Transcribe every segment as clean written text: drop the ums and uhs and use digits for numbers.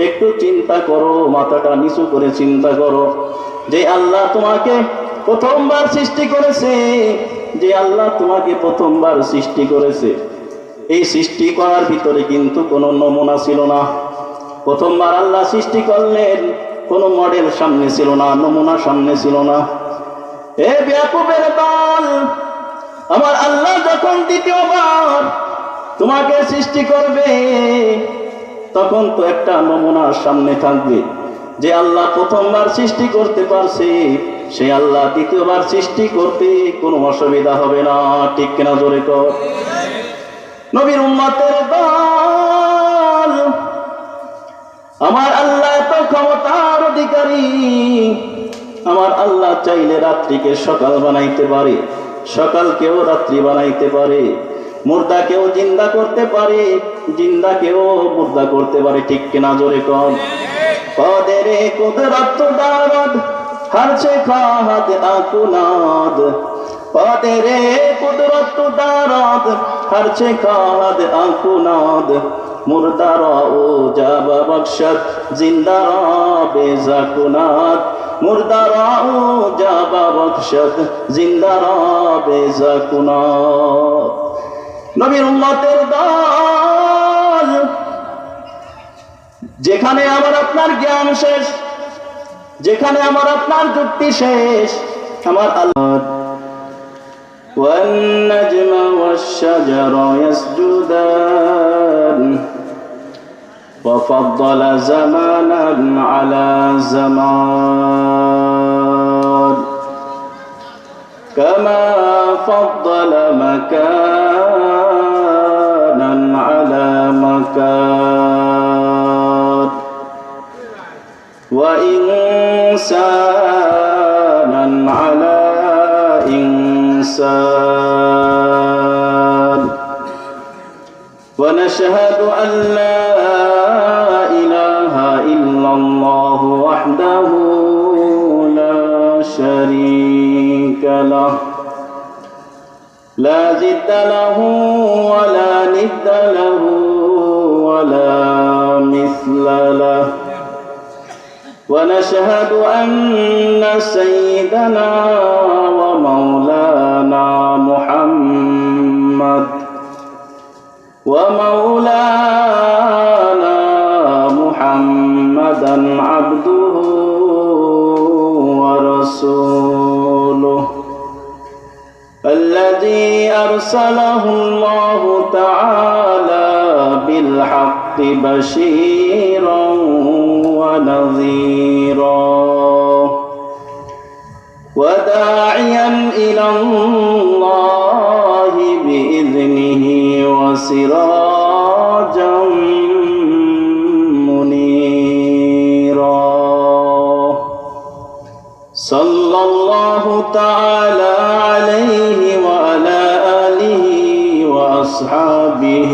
একটু চিন্তা করো, মাথাটা নিচু করে চিন্তা করো, যে আল্লাহ তোমাকে প্রথমবার সৃষ্টি করেছে, যে আল্লাহ তোমাকে প্রথমবার সৃষ্টি করেছে, এই সৃষ্টি করার ভিতরে কিন্তু কোনো নমুনা ছিল না। প্রথমবার আল্লাহ সৃষ্টি করলেন, কোনো মডেল সামনে ছিল না, নমুনা সামনে ছিল না। এ বেয়াকুবের দল, আমার আল্লাহ যখন দ্বিতীয়বার তোমাকে সৃষ্টি করবে, তখন তো একটা নমুনা সামনে থাকবে। যে আল্লাহ প্রথমবার সৃষ্টি করতে পারছে, সে আল্লাহ দ্বিতীয়বার সৃষ্টি করতে কোনো অসুবিধা হবে না। ঠিক কিনা জোরে কর। নবীর উম্মতের দল, আমার আল্লাহ তো ক্ষমতার অধিকারী। আমার আল্লাহ চাইলে রাত্রিকে সকাল বানাইতে পারে, সকালকেও রাত্রি বানাইতে পারে, মুর্দাকেও জিন্দা করতে পারে, জিন্দাকেও মুর্দা করতে পারে। ঠিক কিনা জোরে কর। কদের কুদরত দারদ হর সে খাহাত আকুনাদ, কদের কুদরত দারদ হর সে খাহাত আকুনাদ, মুর্দারা ও জাবা বখশত জিন্দারা বেজাকুনাদ, মুর্দারা ও জাবা বখশত জিন্দারা বেজাকুনাদ। নবীর উম্মতের দল, যেখানে আমার আপনার জ্ঞান শেষ, যেখানে আমার আপনার যুক্তি শেষ, আমার আল্লাহ والنجم والشجر يسجدان وفضل زمانا على زمان كما فضل مكانا على مكان وإنسانا على إنسان ونشهد أن لا إله إلا الله وحده لا شريك له لا ضد له ولا ند له ولا مثل له ونشهد أن سيدنا ومولانا محمد محمدا عبده ورسوله الذي أرسله الله تعالى بالحق بشيرا ونذيرا وداعيا إلى الله بإذنه وسراجا منيرا صلى الله تعالى عليه وعلى آله وأصحابه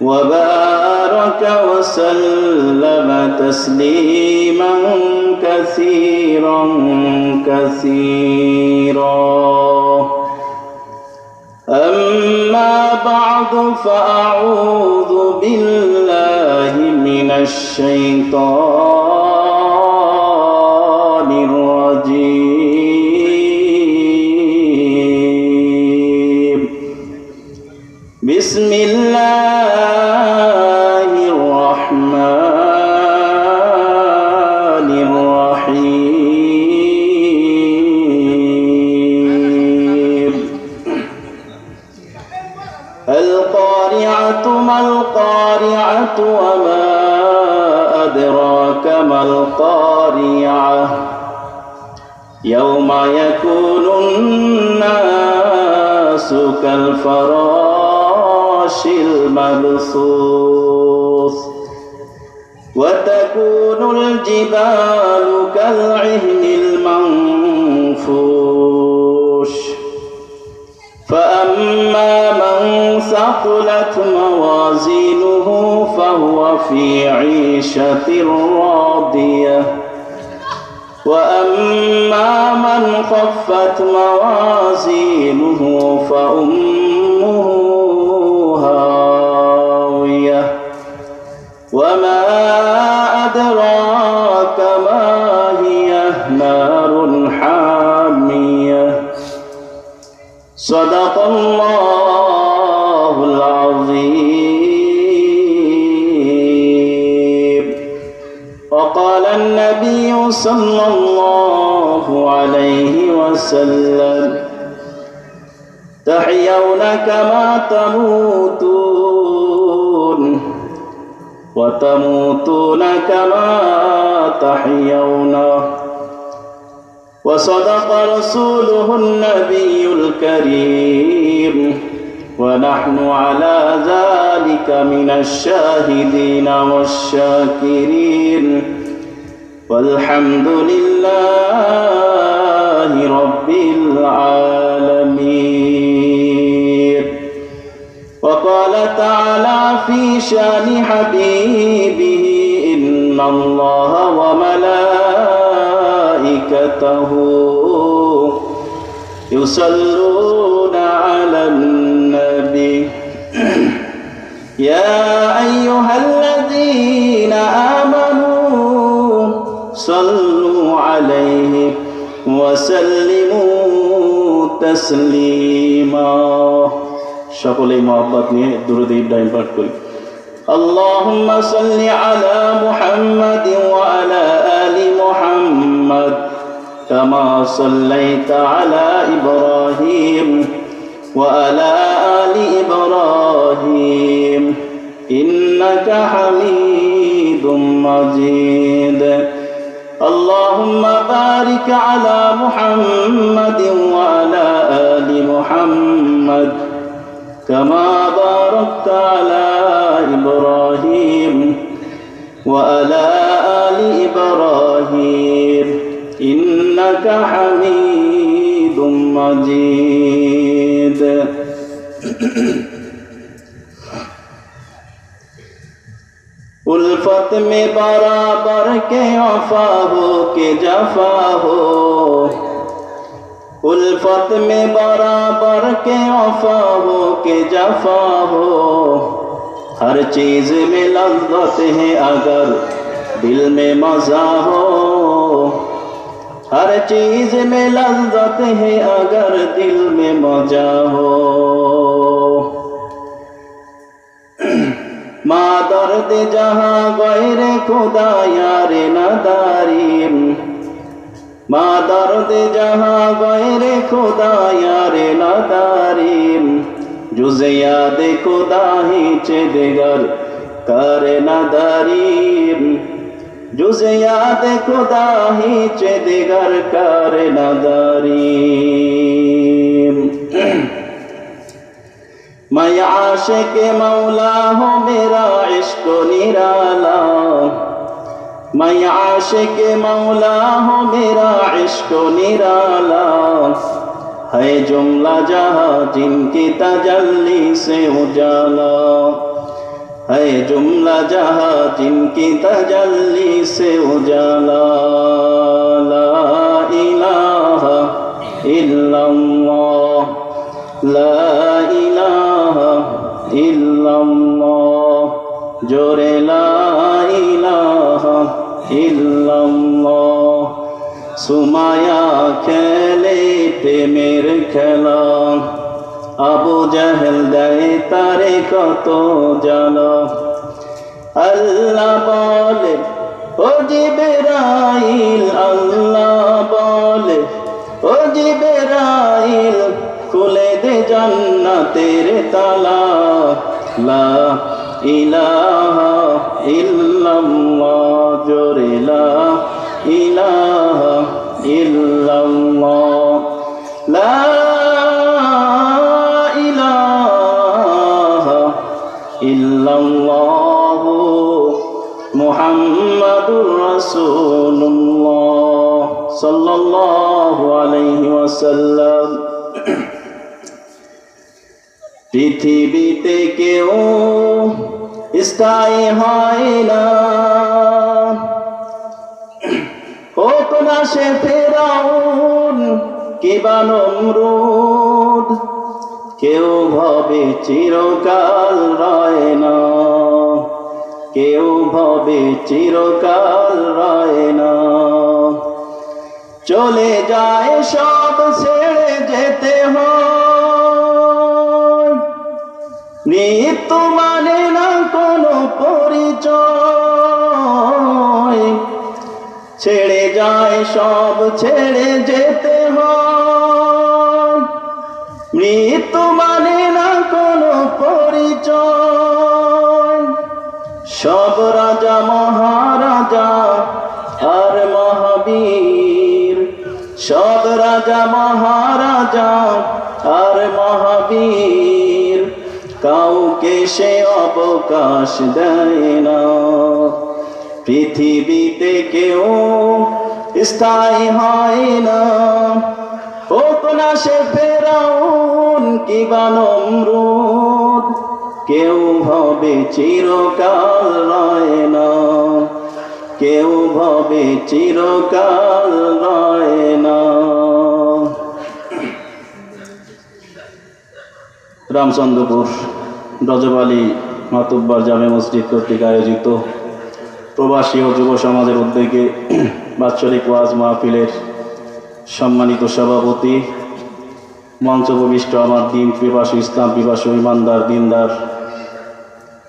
وبارك وسلم تسليما كثيرا كثيرا أما بعد فأعوذ بالله من الشيطان الرجيم بسم الله الرحمن الرحيم القارعة ما القارعة وما أدراك ما القارعة يوم يكون الناس كالفراش المبثوث وتكون الجبال كالعهن المنفوش فأما من ثقلت موازينه فهو في عيشة راضية وأما من خفت موازينه فأمه هاوية وما أدراك ما هي نار حامية صدق الله العظيم وقال النبي صلى الله عليه وسلم تحيون كما تموتون وتموتون كما تحيون وصدق رسوله النبي الكريم ونحن على ذلك من الشاهدين والشاكرين والحمد لله رب العالمين وقال تعالى في شان حبيبه إن الله وملائكته يصلون على النبي يا أيها الذين آمنوا صلوا عليه وسلموا تسليما সকলে মহব্বত নিয়ে দুরূদ ইব্রাহিম পাঠ করি اللهم صل على محمد وعلى آل محمد كما صليت على إبراهيم وعلى آل إبراهيم إنك حميد مجيد اللهم بارك على محمد وعلى آل محمد كما باركت على إبراهيم وعلى آل إبراهيم إنك حميد مجيد उल्फत में बराबर के वफा हो के जफा हो उल्फत में बराबर के वफा हो के जफा हो हर चीज में लज्जत है अगर दिल में मजा हो हर चीज में लज्जत है अगर दिल में मजा हो माँ दर्द जहाँ गैर खुदा यार नदारीम माँ दर्द जहाँ गैर खुदा यार नदारीम जुज़े याद खुदा ही चेदगर कर नदारीम जुज़े याद खुदा ही चेदगर कर नदारीम मैं आशिक मौला हूँ मेरा इश्क निराला मैं आशिक मौला हूँ मेरा इश्क निराला है जुमला जहाँ जिनकी तजल्ली से उजाला है जुमला जहाँ जिनकी तजल्ली से उजाला ला इलाहा इल्लल्लाह ला इलाहा इल्लल्लाह जोरे ला इलाहा इल्लल्लाह सुमाया खेले प्रेमेर खेला আবু জাহেল দেয় তারে কত জ্বালা আল্লাহ বলে ও জিবরাইল আল্লাহ বলে ও জিবরাইল খুলে দে জান্নাতের তালা লা ইলাহা ইল্লাল্লাহ জোরে লা ইলাহা ইল্লাল্লাহ লা ইল্লাল্লাহ মুহাম্মাদুর রাসূলুল্লাহ সাল্লাল্লাহু আলাইহি ওয়াসাল্লাম পৃথিবীতে কেউ স্থায়ী হয় না হোক না সে ফেরাউন কিবা নমরুদ কেউ ভাবে চিরকাল রয় না কেউ ভবে চিরকাল রয় না। চলে যায় সব ছেড়ে যেতে হয়, মৃত্যু মানে না কোনো পরিচয়। ছেড়ে যায় সব ছেড়ে যেতে হয়, মৃত্যু মানে না কোনো পরিচয়। সব রাজা মহারাজা আর মহাবীর, সব রাজা মহারাজা আর মহাবীর, কাউকে সে অবকাশ দেয় না। পৃথিবীতে কেউ স্থায়ী হয় না, হোক না সে ফেরাউন কিবা নমরুদ, কেউ ভবে চিরকাল রয় না, কেউ ভবে চিরকাল রয় না। রামচন্দ্রপুর রজব আলী মাতুব্বার জামে মসজিদ কর্তৃক আয়োজিত প্রবাসী ও যুব সমাজের উদ্যোগে বাৎসরিক ওয়াজ মাহফিলের সম্মানিত সভাপতি, মঞ্চভূমিষ্ঠ আমার দিন পিপাসু, ইসলাম পিপাসু, ইমানদার, দিনদার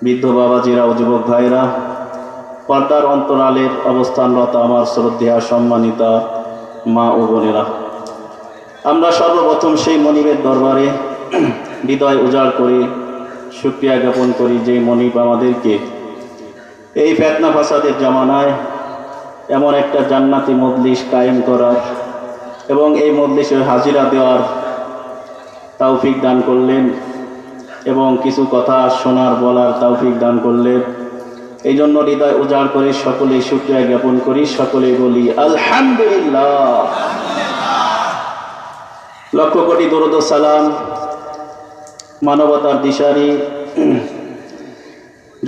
বৃদ্ধ বাবাজিরা ও যুবক ভাইরা, পর্দার অন্তরালের অবস্থানরত আমার শ্রদ্ধেয়া সম্মানিতা মা ও বোনেরা, আমরা সর্বপ্রথম সেই মনিবের দরবারে হৃদয় উজাড় করে শুকরিয়া জ্ঞাপন করি, যে মনিব আমাদেরকে এই ফিতনা ফাসাদের জামানায় এমন একটা জান্নাতি মজলিস কায়েম করার এবং এই মজলিসের হাজিরা দেওয়ার তৌফিক দান করলেন এবং কিছু কথা শোনার বলার তৌফিক দান করলেন। এই জন্য হৃদয় উজাড় করে সকলেই শুকরিয়া জ্ঞাপন করি, সকলেই বলি আলহামদুলিল্লাহ। লক্ষ কোটি দরুদ ও সালাম মানবতার দিশারি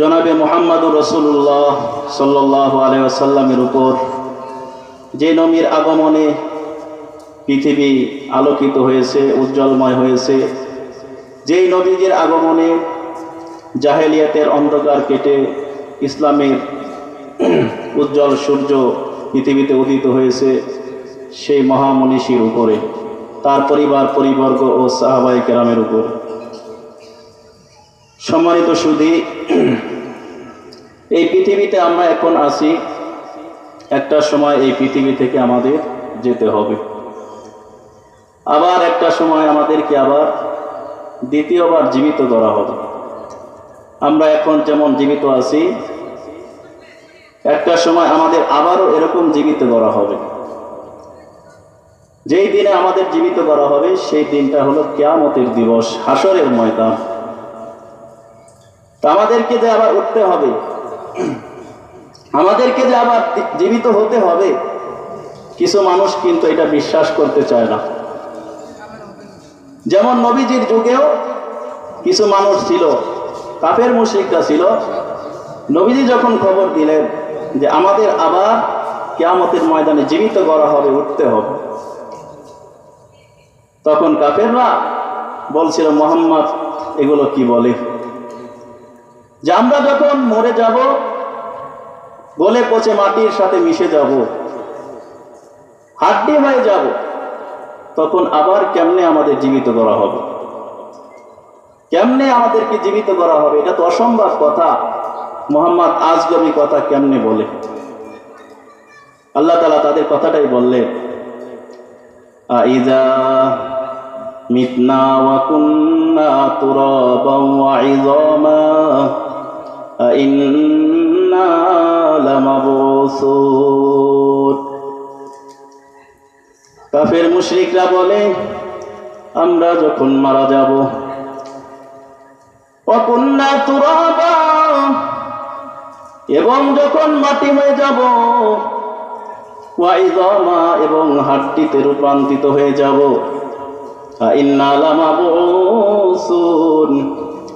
জনাবে মুহাম্মদুর রাসূলুল্লাহ সাল্লাল্লাহু আলাইহি ওয়াসাল্লামের উপর, যে নবীর আগমনে পৃথিবী আলোকিত হয়েছে, উজ্জ্বলময় হয়েছে, যেই নবীজির আগমনে জাহেলিয়াতের অন্ধকার কেটে ইসলামের উজ্জ্বল সূর্য পৃথিবীতে উদিত হয়েছে, সেই মহামনীষীর উপরে, তার পরিবার পরিবর্গ ও সাহাবায়ে কেরামের উপর। সম্মানিত সুধী, এই পৃথিবীতে আমরা এখন আছি, একটা সময় এই পৃথিবী থেকে আমাদের যেতে হবে, আবার একটা সময় আমাদেরকে আবার দ্বিতীয়বার জীবিত করা হবে। আমরা এখন যেমন জীবিত আছি, একটা সময় আমাদের আবারও এরকম জীবিত করা হবে। যেই দিনে আমাদের জীবিত করা হবে সেই দিনটা হলো কিয়ামতের দিবস, হাসরের ময়দান। তা আমাদেরকে যে আবার উঠতে হবে, আমাদেরকে যে আবার জীবিত হতে হবে, কিছু মানুষ কিন্তু এটা বিশ্বাস করতে চায় না। যেমন নবীজির যুগেও কিছু মানুষ ছিল, কাফের মুশরিকরা ছিল, নবীজি যখন খবর দিলেন যে আমাদের আবার কিয়ামতের ময়দানে জীবিত করা হবে, উঠতে হবে, তখন কাফেররা বলছিল মুহাম্মদ এগুলো কি বলে, যে আমরা যখন মরে যাব, গলে পচে মাটির সাথে মিশে যাব, হাড্ডি হয়ে যাব, তখন আবার কেমনে আমাদের জীবিত করা হবে, কেমনে আমাদেরকে জীবিত করা হবে, এটা তো অসম্ভব কথা, মুহাম্মদ আজগবি কথা কেমনে বলে। আল্লাহ তাআলা তাদের কথাটাই বললেন, আইযা মিতনা ওয়া কুন্না তুরাবান ওয়া ইযামা ইন্না লামাবুসুন। কাফের মুশরিকরা বলে, আমরা যখন মারা যাব, ওয়া কুন্না তুরাবা, এবং যখন মাটি হয়ে যাব, ওয়া ইযামা, এবং হাড্ডিতে রূপান্তরিত হয়ে যাব, ইন্না লামাবুসুন,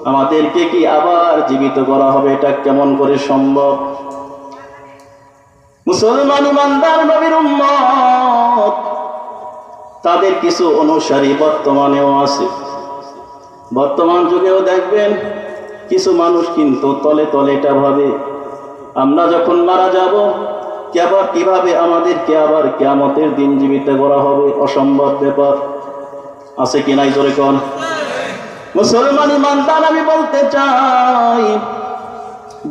আমাদেরকে কি আবার জীবিত করা হবে, এটা কেমন করে সম্ভব? মুসলমান ইমানদার নবীর উম্মত, তাদের কিছু অনুসারী বর্তমানেও আছে। বর্তমান যুগেও দেখবেন কিছু মানুষ কিন্তু তলে তলে এটা ভাবে আমরা যখন মারা যাব কিভাবে আমাদেরকে আবার কিয়ামতের দিন জীবিত করা হবে? অসম্ভব ব্যাপার। আছে কি নাই জোরে কোন? মুসলমান ইমানদার, আমি বলতে চাই,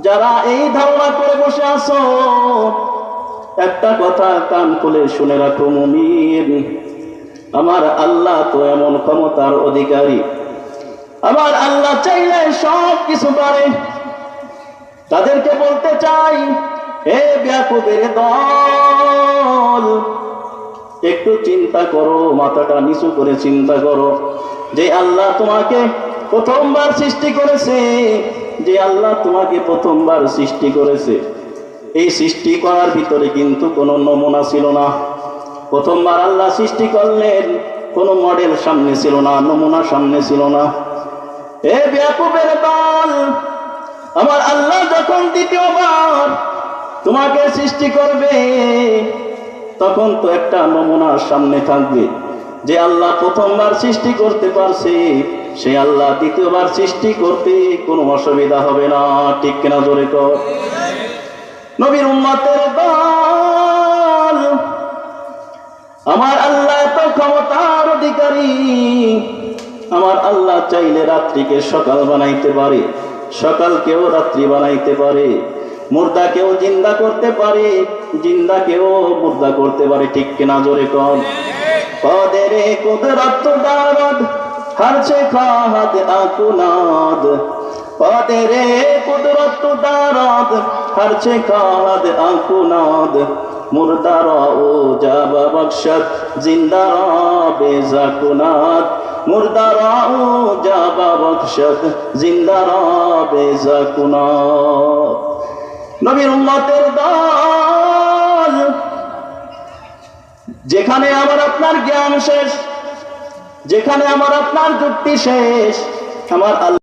যারা এই ধারণা করে বসে আছো, একটা কথা কান খুলে শুনে রাখো মুমিন, আমার আল্লাহ তো এমন ক্ষমতার অধিকারী, আমার আল্লাহ চাইলে সব কিছু পারে। তাদেরকে বলতে চাই, হে বেয়াকুবের দল, একটু চিন্তা করো, মাথাটা নিচু করে চিন্তা করো। যে আল্লাহ তোমাকে প্রথমবার সৃষ্টি করেছে, যে আল্লাহ তোমাকে প্রথমবার সৃষ্টি করেছে, এই সৃষ্টি করার ভিতরে কিন্তু কোনো নমুনা ছিল না। প্রথমবার আল্লাহ সৃষ্টি করলেন, কোনো মডেল সামনে ছিল না, নমুনা সামনে ছিল না। হে বেয়াকুবের দল, আমার আল্লাহ যখন দ্বিতীয়বার তোমাকে সৃষ্টি করবে, তখন তো একটা নমুনা সামনে থাকবে। যে আল্লাহ প্রথমবার সৃষ্টি করতে পারছে, সে আল্লাহ দ্বিতীয়বার সৃষ্টি করতে কোনো অসুবিধা হবে না। ঠিক কিনা জোরে কর? নবীর উম্মতের দল, আমার আল্লাহ এত ক্ষমতার অধিকারী, আমার আল্লাহ চাইলে রাত্রিকে সকাল বানাইতে পারে, সকালকেও রাত্রি বানাইতে পারে, মুর্দাকেও জিন্দা করতে পারে, জিন্দাকেও মুর্দা করতে পারে। ঠিক কিনা জোরে কর? কদেরে কুদরত দারদ হর সে খাহাদ আকুনাদ, কদেরে কুদরত দারদ হর সে খাহাদ আকুনাদ, মুর্দারা ও জাবা বখশত জিন্দারা বেজাকুনাদ, মুর্দারা ও জাবা বখশত জিন্দারা বেজাকুনাদ। নবীর উম্মতের দল, যেখানে আমার আপনার জ্ঞান শেষ, যেখানে আমার আপনার যুক্তি শেষ, আমার আল্লাহ